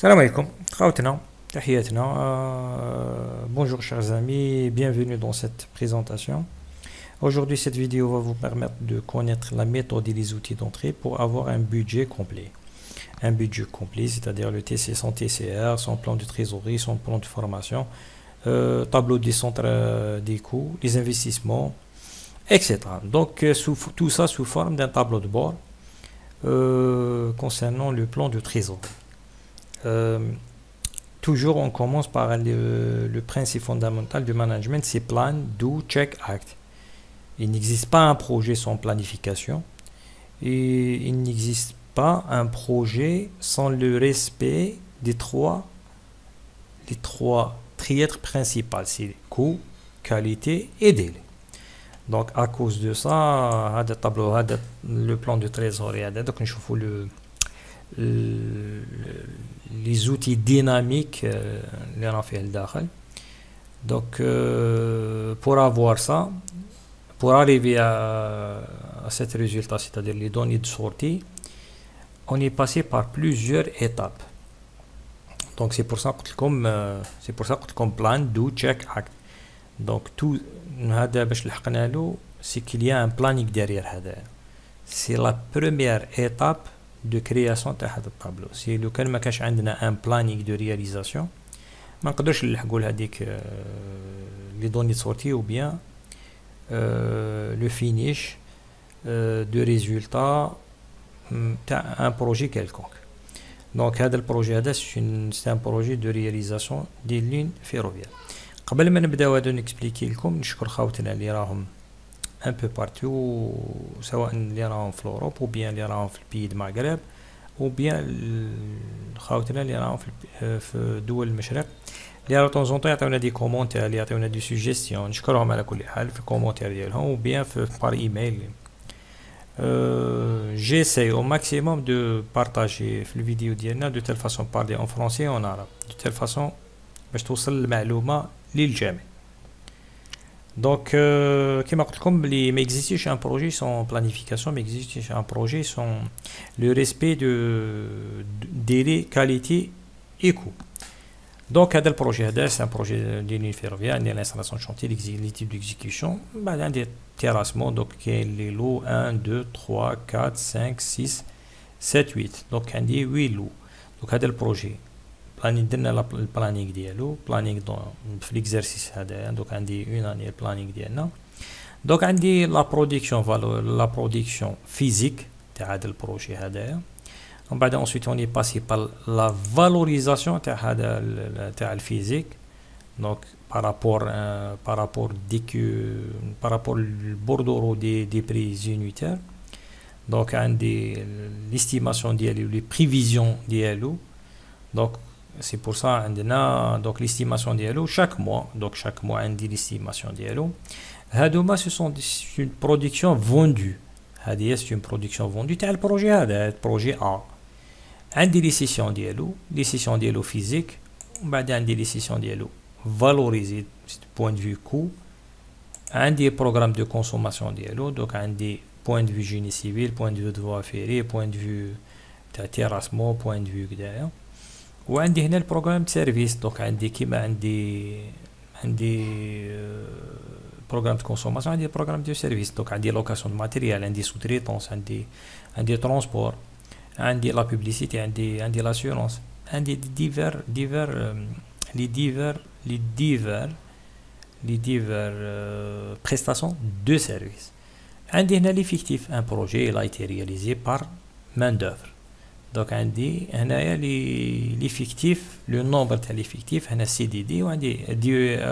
Salam alaikum, Khawtena, tahiyatena, bonjour chers amis, bienvenue dans cette présentation. Aujourd'hui, cette vidéo va vous permettre de connaître la méthode et les outils d'entrée pour avoir un budget complet. Un budget complet, c'est-à-dire le TC, son TCR, son plan de trésorerie, son plan de formation, tableau des centres des coûts, les investissements, etc. Donc, tout ça sous forme d'un tableau de bord concernant le plan de trésorerie. Toujours on commence par le principe fondamental du management, c'est plan, do, check, act. Il n'existe pas un projet sans planification et il n'existe pas un projet sans le respect des trois trièdres principales, c'est coût, qualité et délai. Donc à cause de ça, le plan de trésorerie, donc nous voulons les outils dynamiques donc pour avoir ça, pour arriver à cet résultat, c'est-à-dire les données de sortie, on est passé par plusieurs étapes. Donc c'est pour ça que plan, do, check, act. Donc tout c'est qu'il y a un planning derrière. C'est la première étape de création de ce tableau. Si le cas ما كانش عندنا un planning de réalisation ما نقدرش نلحقوا لهذيك les données de sortie ou bien le finish de résultat تاع un projet quelconque. Donc هذا البروجي هذا c'est un projet de réalisation des lignes ferroviaires. قبل ما نبداو هذا نكسبليكي لكم نشكر خاوتنا اللي راهم un peu partout, سواء اللي راهم في الأوروب ou bien اللي راهم في البي د المغرب ou bien خاوتنا اللي راهم في دول المشرق اللي راهم طون زون يعطيونا دي كومونتير اللي يعطيونا دي سوجيستيون نشكرهم على كل حال في الكومونتير ديالهم ou bien في بار ايميل. J'essaie au maximum de partager في الفيديو ديالنا de telle façon parler en français et en arabe de telle façon باش توصل المعلومة للجميع. Donc, comme je l'ai dit, il existe un projet sans planification, mais il existe un projet sans le respect de délai, qualité et coût. Donc, ce projet, c'est un projet de ligne ferroviaire, l'installation de chantier, l'équipe d'exécution, des terrassements, donc les lots 1, 2, 3, 4, 5, 6, 7, 8. Donc, il y a 8 lots. Donc, c'est le projet. درنا البلانينغ ديالو بلانينغ في ليكزارسيس هذا دوك عندي اون اني البلانينغ ديالنا دوك عندي لا برودكسيون فيزيك تاع هذا البروجي هذايا ومن بعد ensuite on est passé par la valorisation تاع هذا تاع الفيزيك donc par rapport البوردورو دي بريز يونيتير donc عندي l'estimation ديالو لي بريفيزيون ديالو donc c'est pour ça عندنا donc l'estimation ديالو chaque mois عندي l'estimation ديالو هادوما ce sont une production vendue هذه c'est une production vendue تاع البروجي هذا البروجي A عندي لي سيسيون ديالو physique ومن بعد عندي لي سيسيون ديالو valorisé point de vue coût عندي programme de consommation ديالو donc عندي point de vue génie civil point de vue de voie ferrée point de vue تاع terrassement point de vue كدايا وعندي هنا البروغرام سيرفيس دوك عندي كيما عندي بروغرام دو كونسوماسيون عندي بروغرام دو سيرفيس دوك عندي لوكاسيون دو ماتيريال عندي سوتريتونس عندي ترونسبور عندي لا بوبليسيتي عندي لاسيورونس عندي لي ديفر بريستاسيون دو سيرفيس عندي هنا ليفيكتيف ان بروجي لا ايتي رياليزي بار مان دوفر donc عندي هنايا ليفيكتيف لو نومبر تاع ليفيكتيف هنا سي دي دي وعندي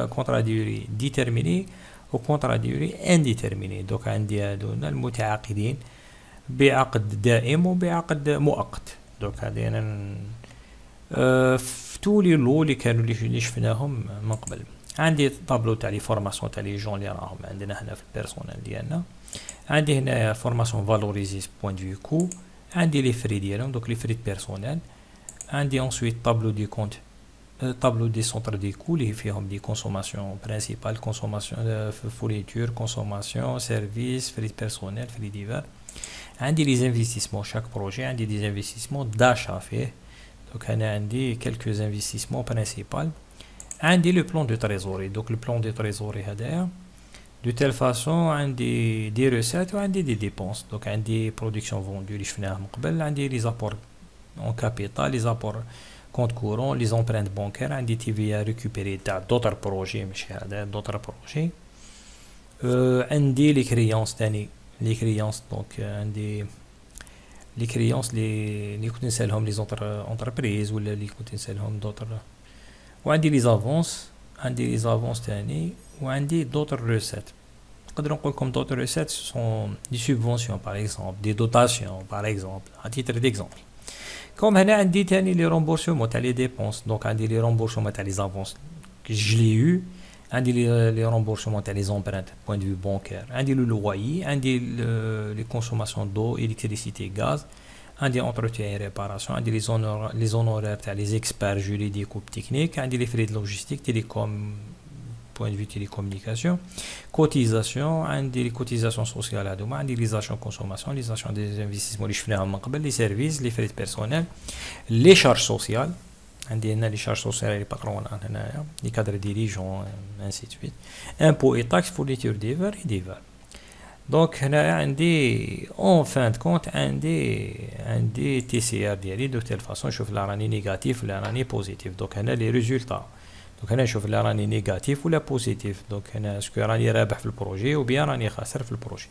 كونترا ديوري ديتيرميني و كونترا ديوري انديتيرميني دوك عندي هادونا المتعاقدين بعقد دائم وبعقد مؤقت دوك هادي انا في تولي لو اللي كانوا اللي شفناهم من قبل عندي طابلو تاع لي فورماسيون تاع لي جون اللي راهم عندنا هنا في البيرسونيل ديالنا عندي هنا فورماسيون فالوريزي بوين دو كو عندي لي فري ديالهم دوك لي فري بيرسونيل عندي انسويت طابلو دي كونت طابلو دي سونتر دي كو اللي فيهم دي كونسوماسيون برينسيبال كونسوماسيون فوريتور كونسوماسيون سيرفيس فري بيرسونيل فري ديفر عندي لي انفستيسمون شاك بروجي عندي دي انفستيسمون داشا فيه Donc هنا عندي quelques investissements principaux. عندي le plan de trésorerie. Donc le plan de trésorerie هذايا de telle façon عندي des recettes وعندي des dépenses. Donc عندي production vendue اللي شفناها من قبل, عندي les apports en capital, les apports compte courant, les empreintes bancaires, عندي TVA récupérée تاع d'autres projets ماشي هذا d'autres projets. عندي les créances تاني, les créances donc عندي les créances اللي كنت نسالهم les autres entreprises ولا اللي كنت نسالهم d'autres, وعندي les avances, عندي les avances تاني, وعندي d'autres recettes. نقدر نقول لكم d'autres recettes ce sont des subventions par exemple, des dotations par exemple, à titre d'exemple. Comme هنا عندي تاني les remboursements تاع les dépenses, donc عندي les remboursements تاع les avances que je l'ai eu, عندي les remboursements تاع les empreintes point de vue bancaire, عندي le loyer, عندي les consommations d'eau, électricité, gaz, عندي entretien et réparation, عندي les honoraires تاع les experts juridiques ou techniques, عندي les frais de logistique, télécom point de vue télécommunication, cotisation, عندي les cotisations sociales هذوما, عندي les achats consommation, les achats des investissements اللي شفناهم من قبل, les services, les frais de personnel, les charges sociales, عندي هنا les charges sociales les patrons هنايا, les cadres dirigeants, ainsi de suite, impôts et taxes, fourniture des divers et divers. Donc هنا عندي en fin de compte عندي TCR ديالي de telle façon نشوف لا راني نيجاتيف ولا راني بوزيتيف. دونك هنا لي ريزولتا, دونك هنا نشوف لا راني نيجاتيف ولا بوزيتيف. دونك هنا اسكو راني رابح في البروجي و بيان راني خاسر في البروجي.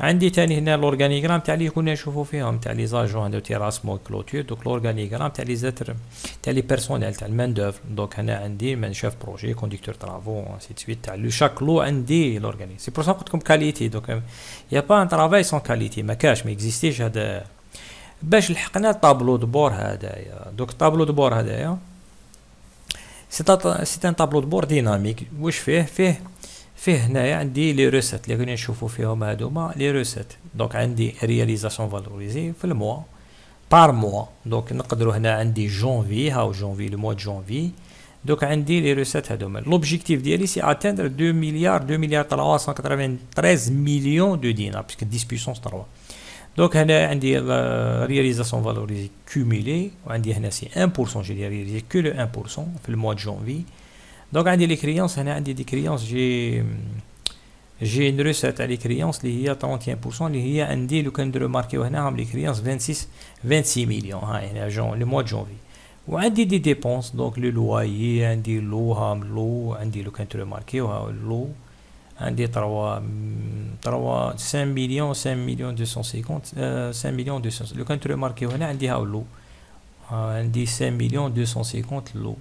عندي تاني هنا لورغانيغرام تاع اللي كنا نشوفوا فيهم تاع لي زاجون هذو تيراسمو كلوتور. دونك لورغانيغرام تاع لي زاتر تاع لي بيرسونيل تاع المان دوف. دونك هنا عندي من شاف بروجي كونديكتور ترافو انسي سويت تاع لو شاك لو عندي لورغانيغرام. سي بور سا قلت لكم كاليتي. دونك يا با ان ترافاي سون كاليتي, ما كاش ما اكزيستيش هذا باش لحقنا الطابلو دو بور هذايا. دونك الطابلو دو بور هذايا سي ان طابلو دو بور ديناميك. واش فيه هنايا عندي لي روسيت اللي كنا نشوفوا فيهم هادوما لي روسيت. دونك عندي رياليزاسيون فالوريزي في الموا بار موا. دونك نقدروا هنا عندي جونفي, هاو جونفي لو موا دو جونفي. دونك عندي لي روسيت هادوما. لوبجيكتيف ديالي سي اتاندر 2 مليار 393 مليون دو دينار باسكو 10 بويسونس 3. دونك هنا عندي رياليزاسيون فالوريزي كومولي, وعندي هنا سي 1%. جي رياليزي كو لو 1% في الموا دو جونفي. دونك عندي لي كريونس هنا عندي دي كريونس جي ان روسيت تاع لي كريونس اللي هي 31% اللي هي عندي لو كان ريماركيو هنا هم لي كريونس 26 مليون. هاي هنا جون لو موا جونفي. وعندي دي ديبونس دونك لو لوايي عندي لو هام لو عندي لو كان ريماركيو ها لو عندي 5 مليون 250 5 مليون 200 لو كان ريماركيو هنا عندي ها لو عندي 5 مليون 250 لو.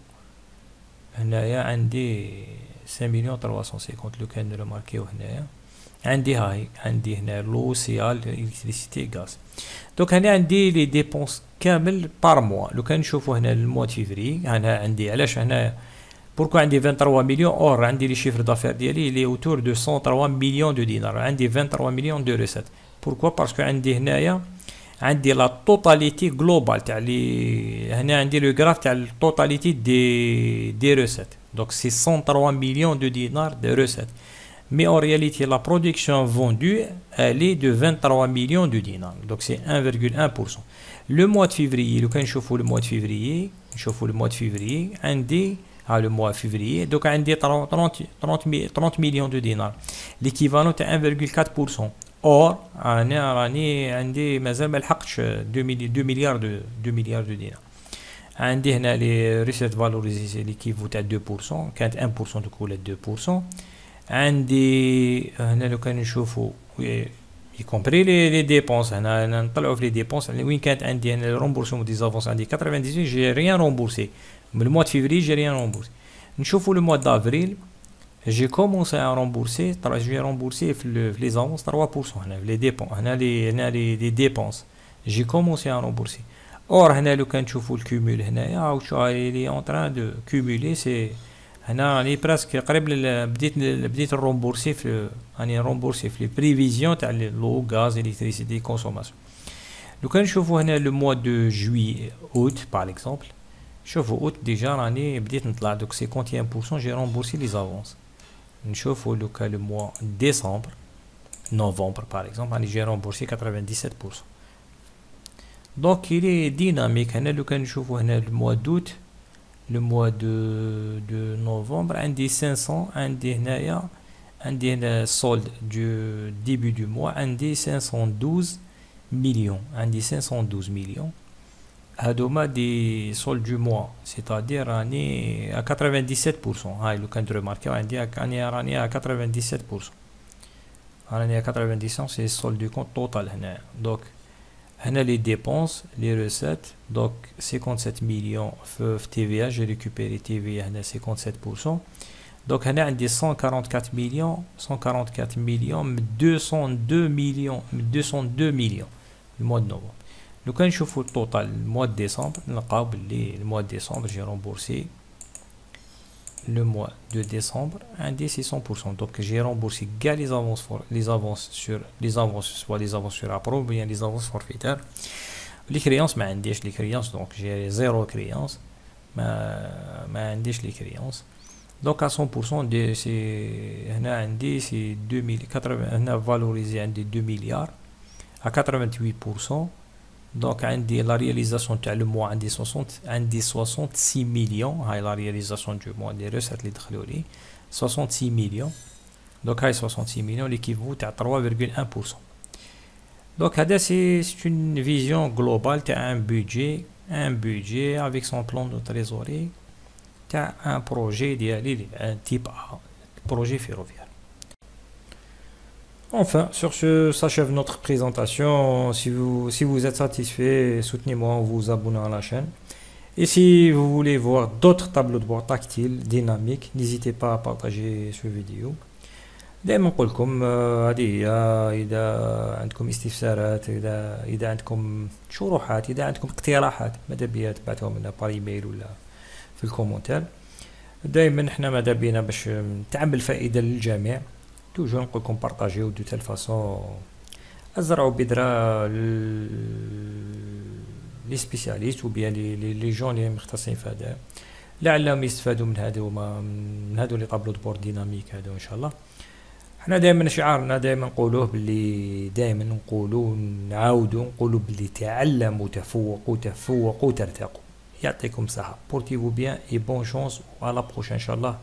هنايا عندي 5 مليون 350 لو كان ريماركيو هنايا عندي هاي عندي هنا لو سيال الكتريسيتي غاز. دونك هنا عندي لي ديبونس كامل بار موا. لو كان نشوفوا هنا الموا فيفري هنا عندي علاش هنا بوركو عندي 23 مليون اور عندي لي شيفر دافير ديالي لي اوتور دو 103 مليون دو دينار. عندي 23 مليون دو ريسيت. بوركو باسكو عندي هنايا عندي لا توتاليتي جلوبال تاع لي هنا عندي لو غراف تاع التوتاليتي دي ريسيت. دونك سي 103 مليون دو دينار دو ريسيت. مي اون رياليتي لا برودكسيون فوندو الي دو 23 مليون دو دينار. دونك سي 1,1%. لو موا دو فيفريي لو كان نشوفوا لو موا دو فيفريي نشوفوا لو موا دو فيفريي عندي ها لو موا فيفريي. دوك عندي 30 مليون دو دينار ليكيفالون تاع 1,4%. اور انا راني عندي مازال ما لحقتش 2 مليار دو دينار. عندي هنا لي ريسيت فالوريزي لي كيفو تاع 2% كانت 1% دوك ولات 2%. عندي هنا لو كان نشوفوا يكومبري لي ديبونس هنا نطلعوا في لي ديبونس وين كانت عندي هنا رومبورسمون دي زافونس عندي 98 جي ريان رومبورسي من الموا فيفري جي ريان رومبورسي. نشوفوا لو موا دافريل j'ai commencé à rembourser, j'ai remboursé les avances 3% هنا les dépenses هنا les dépenses j'ai commencé à rembourser. or هنا لو كان تشوفوا الكومول هنايا او شو اللي en train de cumuler c'est هنا راني براسك قريب بديت نرومبورسي في راني نرومبورسي في لي بريفيزيون تاع لو غاز الكتريسيتي كونسوماسيون. لو كان نشوفوا هنا لو موا دو جوي اوت باغ اكزومبل شوفوا اوت ديجا راني بديت نطلع دوك 51% جي رومبورسي لي زافونس. نشوفوا لو كان لو موا ديسمبر نوفمبر باغ اكزومبل راني جي رومبورسي 97%. دونك il est dynamique. هنا لو كان نشوفو هنا الموا دوت لو موا دو نوفمبر عندي 500 عندي هنايا عندي هنا السولد دو ديبي دو موا عندي 512 مليون عندي 512 مليون هادوما دي سولد دو موا سيتادير راني ا 97%. هاي لو كان تروماركيو عندي راني ا 97%. راني ا 97 سي السولد دو كونت توتال هنا. دونك هنا لي ديبونس لي ريسيت دونك 57 مليون في تي في ا جي ريكوبيري تي في ا هنا 57%. دونك هنا عندي 144 مليون 144 مليون من 202 مليون من 202 مليون الموا دو نوفمبر. لو كان نشوفو التوتال الموا دو ديسمبر نلقاو بلي الموا دو ديسمبر جي رومبورسي le mois de décembre عندي 600%. donc j'ai remboursé كاع les avances soit les avances sur appro ou bien les avances forfaitaires. les créances ما عنديش les créances donc j'ai zéro créance ما عنديش les créances. donc à 100% de c'est هنا عندي c'est 2080 هنا valorisé عندي 2 milliards à 88%. donc عندي la réalisation تاع le mois عندي 66 millions. هاي la réalisation du mois des recettes اللي دخلوا لي 66 millions. donc هاي 66 millions l'équivalent تاع 3,1%. donc هذا c'est une vision globale تاع un budget avec son plan de trésorerie تاع un projet ديالي un type A projet ferroviaire. Enfin, sur ce, s'achève notre présentation. Si vous êtes satisfait, soutenez-moi en vous abonnant à la chaîne. Et si vous voulez voir d'autres tableaux de bord tactiles, dynamiques, n'hésitez pas à partager ce vidéo. دائما نقول لكم هذه هي إذا عندكم استفسارات إذا عندكم شروحات إذا عندكم اقتراحات ماذا بيا تبعتوهم لنا بار ايميل ولا في الكومنتات. دائما حنا ماذا بينا باش تعمل فائدة للجميع. توجور نقول لكم بارطاجيو دو تال فاصون ازرعوا بذرة لي سبيسياليست وبيان لي جون اللي مختصين في هذا لعلهم يستفادوا من هادو لي طابلو دبور ديناميك هادو ان شاء الله. حنا دائما شعارنا دائما نقولوه باللي دائما نقولوا نعاودوا نقولوا باللي تعلموا تفوقوا ترتقوا. يعطيكم الصحة. بورتيفو بيان اي بون شونس وعلى بروشين ان شاء الله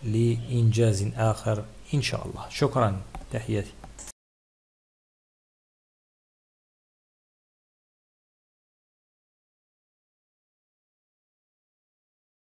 لإنجاز آخر إن شاء الله. شكرا. تحياتي.